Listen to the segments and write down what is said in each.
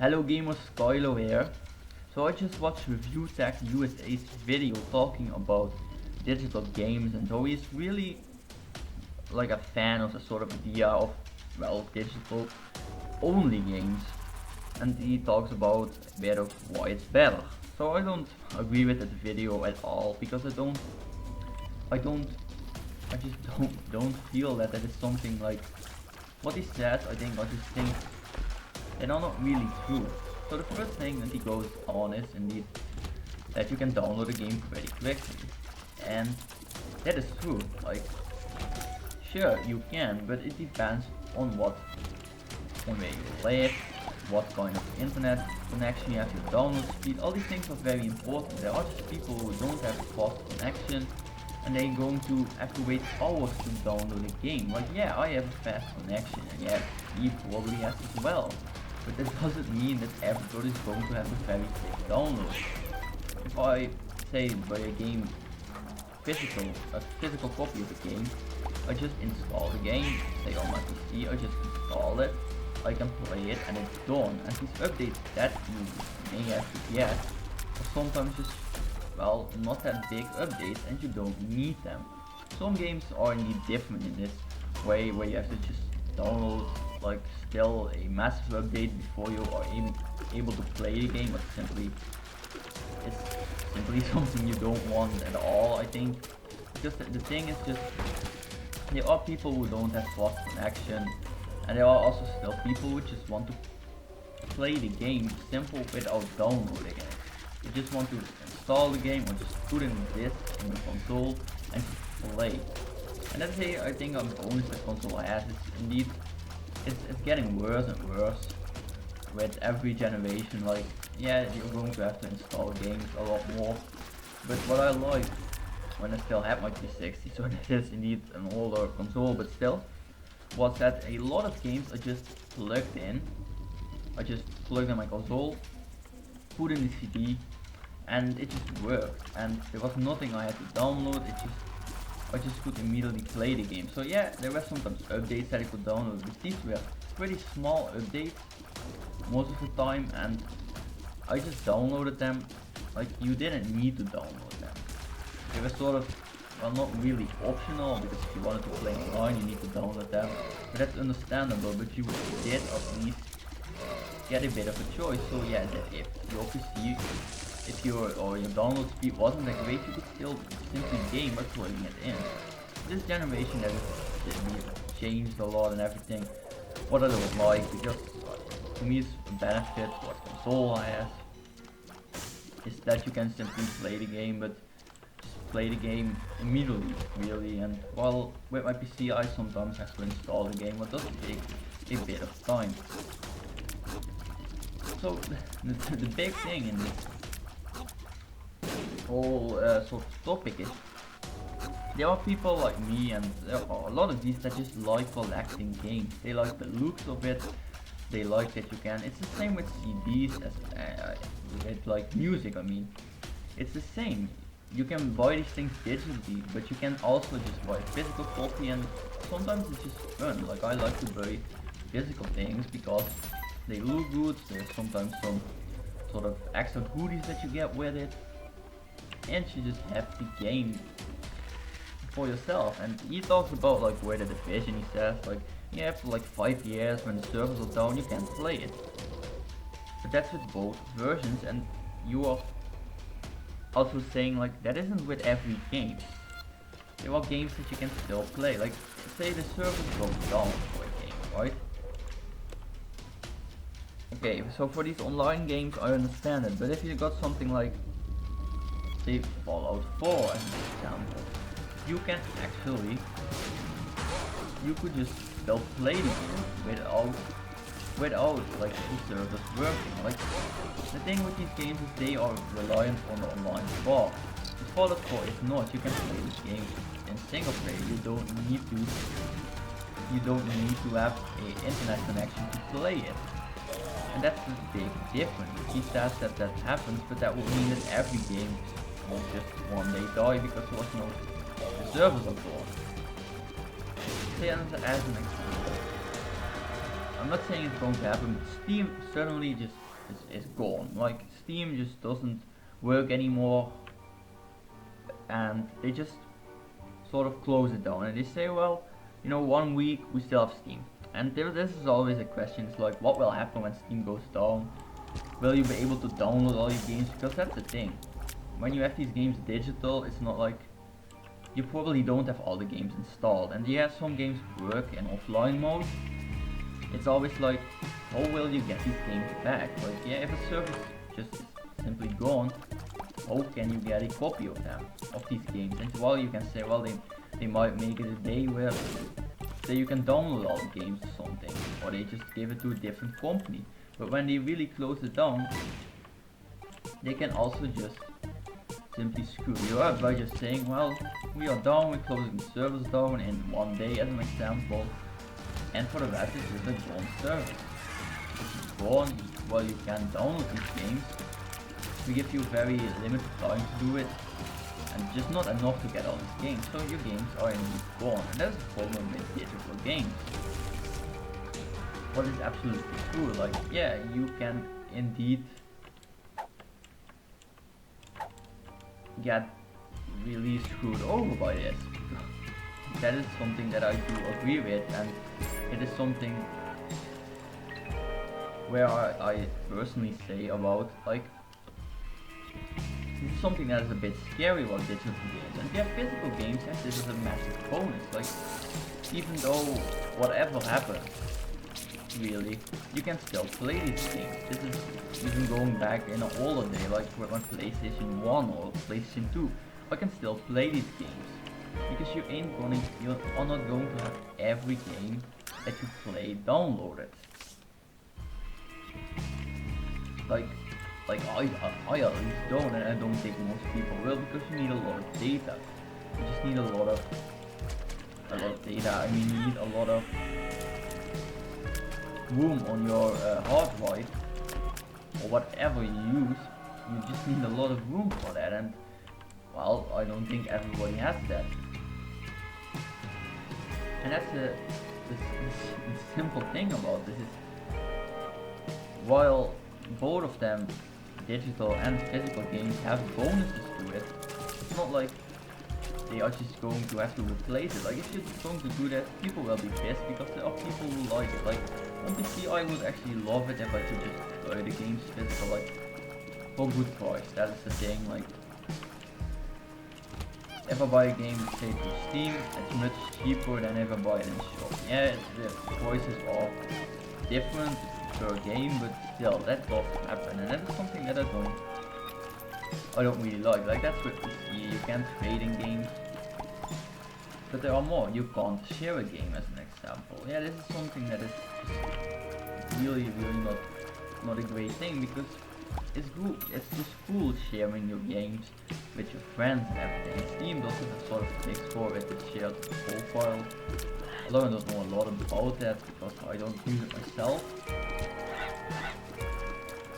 Hello gamers, Skylo here. So I just watched ReviewTechUSA's video talking about digital games, and so he's really like a fan of the sort of idea of, well, digital only games, and he talks about better why it's better. So I don't agree with that video at all, because I just don't feel that that is something like what he says. I just think they are not really true. So the first thing that he goes on is indeed that you can download a game very quickly, and that is true. Like, sure you can, but it depends on on where you live, what kind of internet connection you have, your download speed. All these things are very important. There are just people who don't have a fast connection, and they're going to have to wait hours to download a game. Like, yeah, I have a fast connection, and yeah, he probably has as well. But that doesn't mean that everybody is going to have a very quick download. If I say buy a game a physical copy of the game, I just install the game, say on my PC, I just install it, I can play it, and it's done. And these updates that you may have to get are sometimes just, well, not that big updates, and you don't need them. Some games are indeed different in this way, where you have to just download like still a massive update before you are able to play the game, but it's simply something you don't want at all, I think. Because the thing is just, there are people who don't have fast connection, and there are also still people who just want to play the game simple without downloading it. You just want to install the game or just put in this in the console and just play. And that's I think a bonus that console has. It's indeed it's getting worse and worse with every generation. Like, yeah, you're going to have to install games a lot more. But what I like when I still have my 360, so that is indeed an older console, but still, was that a lot of games are just plugged in. I just plugged in my console, put in the CD, and it just worked. And there was nothing I had to download. I just could immediately play the game. So yeah, there were sometimes updates that I could download, but these were pretty small updates most of the time, and I just downloaded them. Like, you didn't need to download them. They were sort of, well, not really optional, because if you wanted to play online you need to download them. But that's understandable, but you did at least get a bit of a choice. So yeah, that if your PC, if your download speed wasn't that great, you could still simply game by plugging it in. This generation has changed a lot and everything. What I don't like, because to me it's a benefit what console has, is that you can simply play the game, but just play the game immediately, really. And while with my PC I sometimes have to install the game, what does take a bit of time. So the big thing in this whole sort of topic is, there are people like me, and there are a lot of these that just like collecting games. They like the looks of it, they like that you can, it's the same with CDs as with like music. I mean, it's the same. You can buy these things digitally, but you can also just buy a physical copy, and sometimes it's just fun. Like, I like to buy physical things because they look good. There's sometimes some sort of extra goodies that you get with it, and you just have the game for yourself. And he talks about like where the division, he says like, yeah, after like 5 years when the servers are down you can't play it. But that's with both versions, and you are also saying like that isn't with every game. There are games that you can still play. Like, say the servers go down for a game, right? Okay, so for these online games I understand it, but if you got something like, say, Fallout 4 as an example, you can actually, you could just still play the game without like the servers working. Like, the thing with these games is they are reliant on the online support. With Fallout 4 is not. You can play this game in single player. You don't need to have an internet connection to play it. And that's the big difference. He says that that happens, but that would mean that every game will just one day die because there was no servers are gone. Say as an example, I'm not saying it's going to happen, but Steam suddenly just is gone. Like Steam just doesn't work anymore, and they just sort of close it down and they say, well, you know, 1 week we still have Steam. And this is always a question. It's like, what will happen when Steam goes down? Will you be able to download all your games? Because that's the thing. When you have these games digital, it's not like you probably don't have all the games installed. And yeah, some games work in offline mode. It's always like, how will you get these games back? Like, yeah, if a service just is simply gone, how can you get a copy of them, of these games? And while you can say, well, they might make it a day where say you can download all the games or something, or they just give it to a different company. But when they really close it down, they can also just simply screw you up by just saying, well, we are done, we're closing the servers down in 1 day as an example, and for the rest it's just a gone service. If it's gone, well, you can download these games. We give you very limited time to do it, and just not enough to get all these games, so your games are indeed gone, and that's the problem with digital games. What is absolutely true, like, yeah, you can indeed get really screwed over by this. That is something that I do agree with, and it is something where I personally say about, like, this is something that is a bit scary about digital games. And yeah, physical games have this as a massive bonus. Like, even though whatever happens, really, you can still play these games. This is even going back in an older day, like on PlayStation 1 or PlayStation 2. I can still play these games. Because you are not going to have every game that you play downloaded. Like I at least don't, and I don't think most people will, because you need a lot of data. You just need a lot of data. I mean, you need a lot of room on your hard drive or whatever you use. You just need a lot of room for that, and well, I don't think everybody has that. And that's the simple thing about this is, while both of them, digital and physical games, have bonuses to it, it's not like they are just going to have to replace it. Like, if you're just going to do that, people will be pissed, because there are people who like it. Like, on PC I would actually love it if I could just play the games physical, like, for good price. That is the thing. Like, if I buy a game, say through Steam, it's much cheaper than if I buy it in shop. Yeah, the prices are different per game, but still, that does happen, and that is something that I don't really like. Like, that's what you can't trade in games, but there are more. You can't share a game, as an example. Yeah, this is something that is just really not a great thing, because it's good. It's just cool sharing your games with your friends and everything. Steam does have a sort of thing for with the shared profile. Although I don't know a lot about that because I don't use it myself.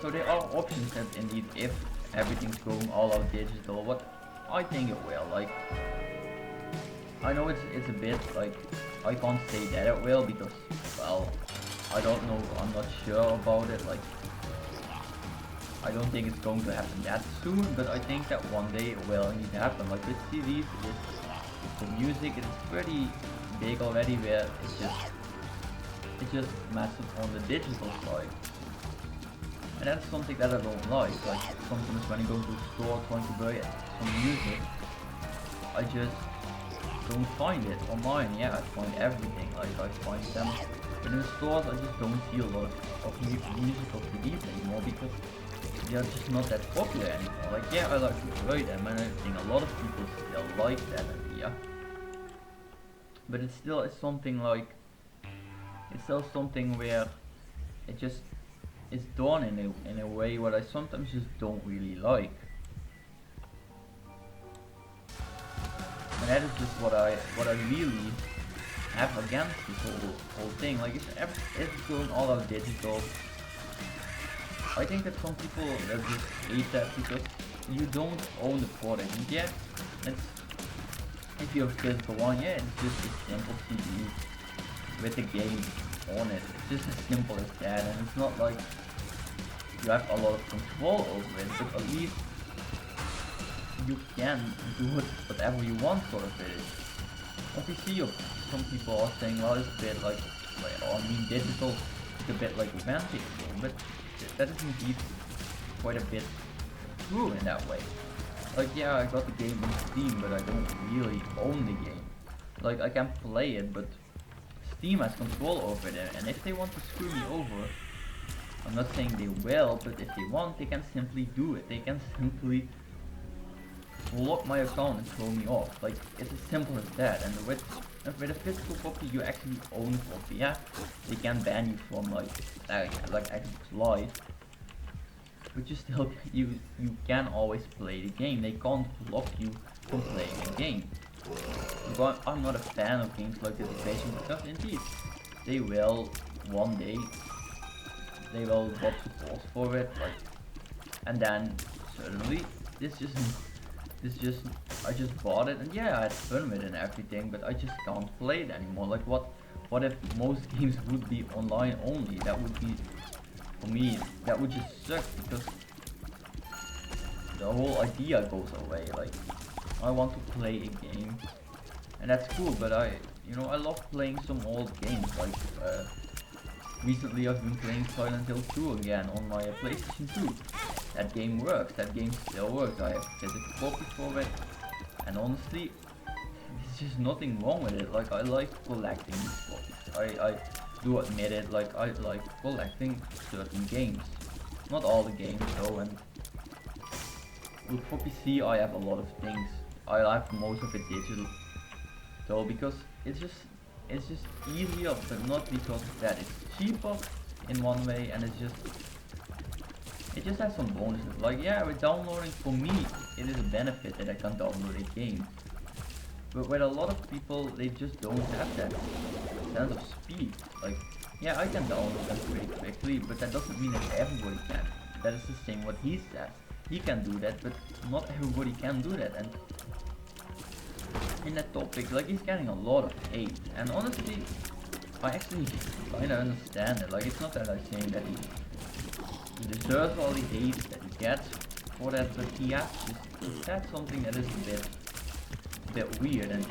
So there are options that indeed, if everything's going all out digital, what I think it will. Like, I know it's a bit like, I can't say that it will, because, well, I don't know, I'm not sure about it. Like, I don't think it's going to happen that soon, but I think that one day it will indeed happen. Like with CDs, the music, it is pretty big already, where it's just massive on the digital side. And that's something that I don't like. Like, sometimes when I go to a store trying to buy some music, I just don't find it online. Yeah, I find everything. Like, I find them, but in the stores I just don't see a lot of musical CDs anymore, because they are just not that popular anymore. Like, yeah, I like to buy them, and I think a lot of people still like that idea. But it's still something like, it's still something where it just is done in a way what I sometimes just don't really like. And that is just what I really have against this whole thing. Like, if it's going all out digital, I think that some people just hate that, because you don't own the product. And yeah, if you have a physical one, yeah, it's just a simple CD with the game on it. It's just as simple as that, and it's not like you have a lot of control over it, but at least you can do whatever you want sort of with it. On PC, some people are saying, well, it's a bit like, well, I mean, digital is a bit like a vantage game, but that is indeed quite a bit true in that way. Like, yeah, I got the game on Steam, but I don't really own the game. Like, I can play it, but Steam has control over it, and if they want to screw me over, I'm not saying they will, but if they want, they can simply do it. They can simply block my account and throw me off. Like, it's as simple as that. And with a physical copy, you actually own a copy. Yeah, they can ban you from like Xbox Live, but you can always play the game. They can't block you from playing a game. But I'm not a fan of games like The Division, because indeed they will one day drop support for it, like, and then suddenly I just bought it, and yeah, I had fun with it and everything, but I just can't play it anymore. Like, what if most games would be online only? That would be, for me, that would just suck, because the whole idea goes away. Like, I want to play a game, and that's cool, but I love playing some old games. Like, recently I've been playing Silent Hill 2 again on my PlayStation 2. That game works, that game still works. I have a physical copy for it, and honestly, there's just nothing wrong with it. Like, I like collecting these copies. I do admit it, like, I like collecting certain games. Not all the games though, and for PC I have a lot of things. I have most of it digital though, because it's just easier, but not because of that. It's cheaper in one way, and it just has some bonuses. Like, yeah, with downloading, for me, it is a benefit that I can download a game. But with a lot of people, they just don't have that sense of speed. Like, yeah, I can download them pretty quickly, but that doesn't mean that everybody can. That is the same what he says. He can do that, but not everybody can do that. And in that topic, like, he's getting a lot of hate. And honestly, I actually kinda understand it. Like, it's not that I'm saying that he deserves all the hate that he gets for that, but he has just said something that is a bit weird, and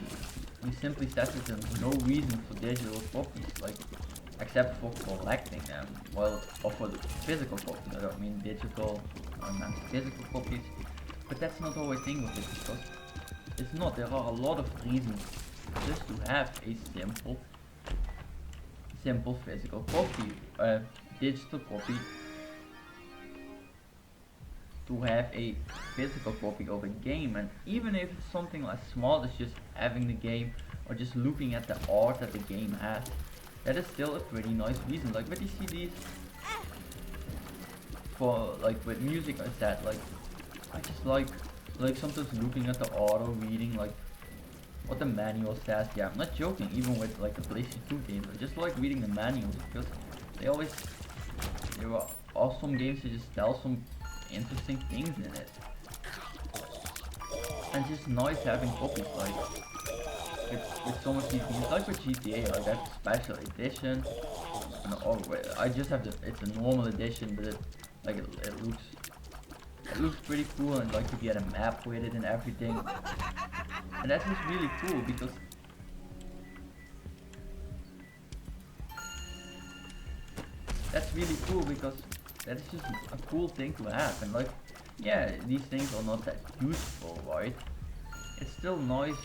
he simply says that there's no reason for digital copies, like, except for collecting them. Well, or for the physical copies. I don't mean digital, I meant physical copies, but that's not the whole thing of it, because it's not. There are a lot of reasons just to have a simple physical copy, digital copy. To have a physical copy of a game, and even if it's something as small as just having the game or just looking at the art that the game has, that is still a pretty nice reason. Like with the CDs, for like with music, I said, like, I just like sometimes looking at the art or reading like what the manual says. Yeah, I'm not joking. Even with like the PlayStation 2 games, I just like reading the manuals, because there are awesome games that just tell some interesting things in it, and just nice having copies like with some of these games, like with GTA, like that special edition. Or I just have it's a normal edition, but it looks pretty cool, and like you get a map with it and everything, and that's just really cool, because that is just a cool thing to have. And like, yeah, these things are not that useful, right? It's still nice,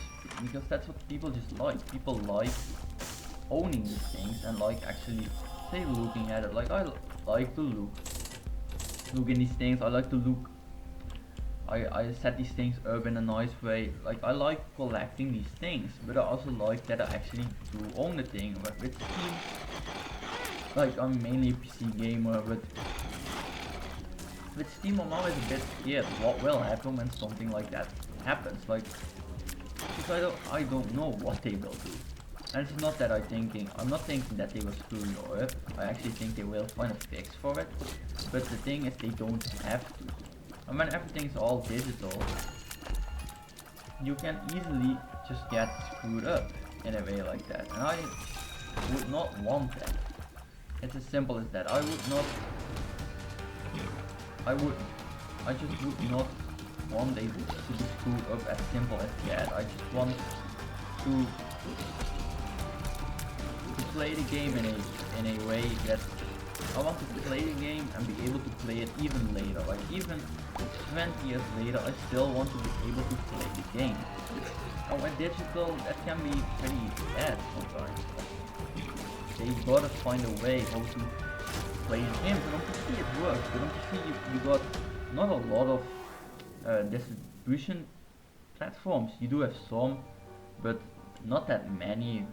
because that's what people just like. People like owning these things, and like actually say looking at it. Like, I like to look in these things. I like to look, I set these things up in a nice way. Like, I like collecting these things, but I also like that I actually do own the thing. But with Steam, like, I'm mainly a PC gamer, but with Steam I'm always a bit scared what will happen when something like that happens. Like, because I don't know what they will do. And it's not that I'm not thinking that they will screw you up. I actually think they will find a fix for it. But the thing is, they don't have to. And when everything's all digital, you can easily just get screwed up in a way like that. And I would not want that. It's as simple as that. I would not I just would not want it to be screwed up as simple as that. I just want to play the game in a way that I want to play the game and be able to play it even later. Like even 20 years later, I still want to be able to play the game. And with digital, that can be pretty bad sometimes. They gotta find a way how to play the games. And on PC it works, but on PC you got not a lot of distribution platforms. You do have some, but not that many.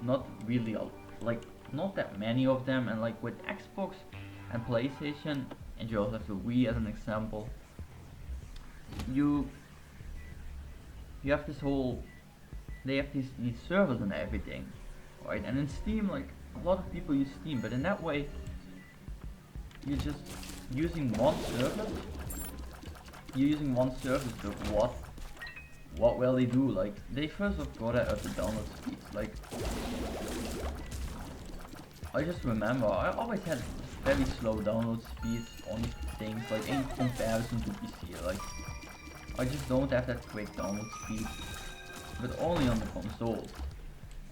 Not really, like not that many of them. And like with Xbox and PlayStation, and you also have the Wii as an example, you have this whole, they have these servers and everything, right? And in Steam, like a lot of people use Steam, but in that way you're just using one service. You're using one service, but what will they do? Like they first of got to up the download speeds. Like I just remember I always had very slow download speeds on these things, like in comparison to PC. Like I just don't have that quick download speed, but only on the console.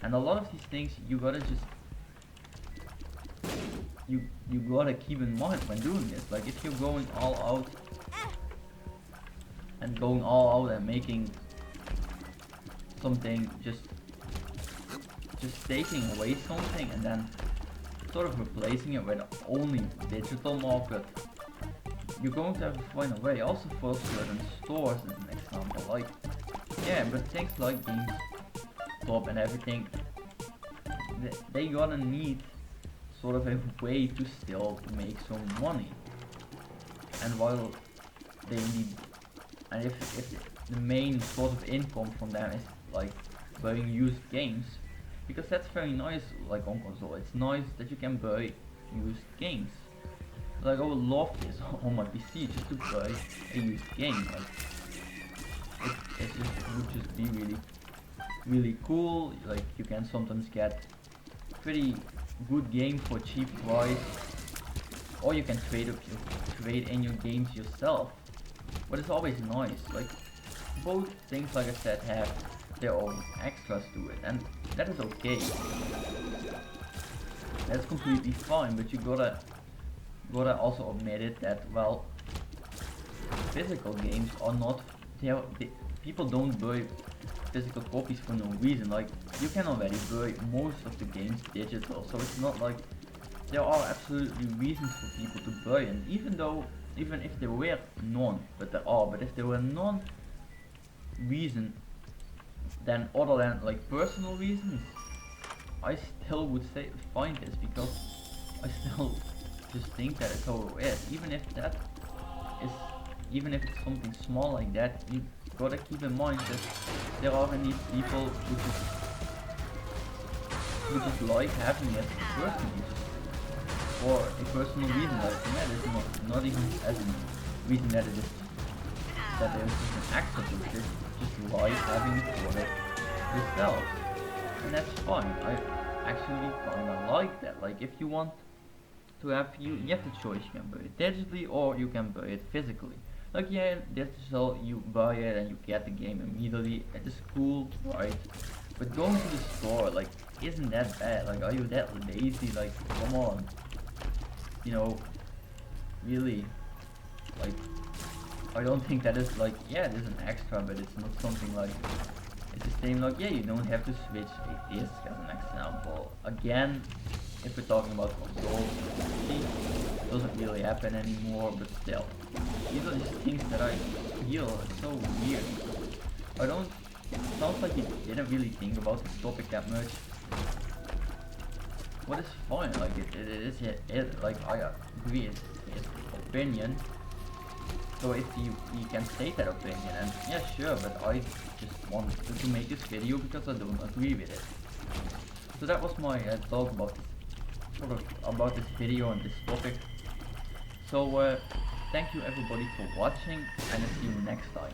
And a lot of these things you gotta just you gotta keep in mind when doing this. Like if you're going all out and making something, just taking away something and then sort of replacing it with only digital market, you're going to have to find a way. Also for certain stores as an example, like yeah, but things like GameStop and everything, they gonna need sort of a way to still make some money. And while they need, and if the main source of income from them is like buying used games, because that's very nice. Like on console, it's nice that you can buy used games. Like I would love this on my PC, just to buy a used game. Like it would just be really cool. Like you can sometimes get pretty good game for cheap price, or you can trade in your games yourself. But it's always nice. Like both things, like I said, have their own extras to it, and that is okay. That's completely fine, but you gotta also admit it that, well, physical games are not, people don't buy physical copies for no reason. Like you can already buy most of the games digital, so it's not like there are absolutely reasons for people to buy. And even if there were none, but if there were none reason, then other than like personal reasons, I still would say find this, because I still just think that it's how it is. Even if it's something small like that, you gotta keep in mind that there are indeed people who just like having it personally, just for a personal reason. Like that is not even as a reason that it is that there's just an accident. It's just like having it for it yourself, and that's fine. I actually kinda like that. Like if you want to have, you have the choice. You can buy it digitally or you can buy it physically. Like yeah, digital, you buy it and you get the game immediately. It is cool, right? But going to the store, like, isn't that bad? Like, are you that lazy? Like, come on. You know, really. Like, I don't think that is like, yeah, it is an extra, but it's not something like, it's the same. Like, yeah, you don't have to switch a disc as an example. Again, if we're talking about consoles, it doesn't really happen anymore, but still. These are just things that I feel are so weird. I don't, it sounds like you didn't really think about this topic that much. What is fine, like like I agree, it's opinion. So if you can state that opinion, and yeah, sure, but I just wanted to make this video because I don't agree with it. So that was my talk about this video and this topic. So thank you everybody for watching, and I'll see you next time.